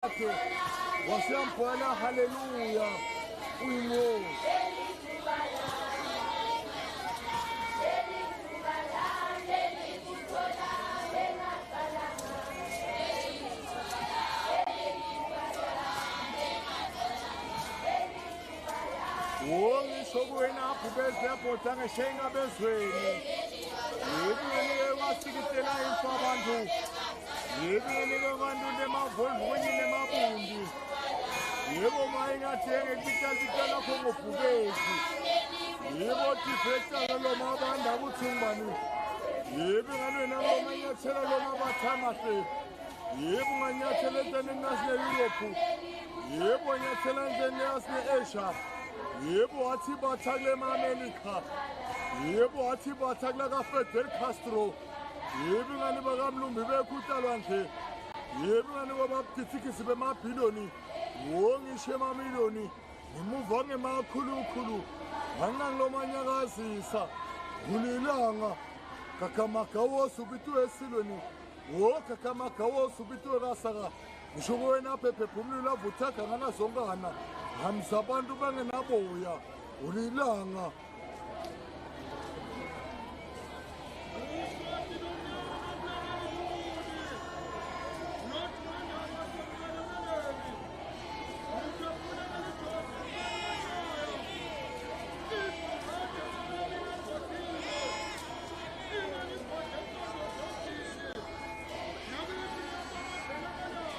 wakhe wasiyambhala haleluya uyinkosi. Ngisho kuwena abhubeze ebhoda ngeshenga bezweni yebuyelike wasikitela imfa abantu yebuyelike abantu nemavolvonyi nemabundi yebo mayingathenge kitazita lakho ngobhubezi yebo tifetala loma abantu akuthumbani yebo ngalwena loma nyathela loma bathamahle yebo nganyathela entenini nasine-Europe yebo nyathela enteni yasine-Asia yebo wathi batha kule ma-America yebo wathi batha kula ka-Fidel Castro yebo ingani bakamlumbi bekhutalwandle yebo ingani bababudithikisi bemabhiliyoni ngisho emamiliyoni ngemuva ngemakhulukhulu nganangilomanyakazisa kulilanga kakamagawosi ubitiwe esilweni kakamagawosi ubitiwe kasaka ngisho kuwena phephe umlilo avuthaka nganazonkana hamza abantu bangenaboya ulilanga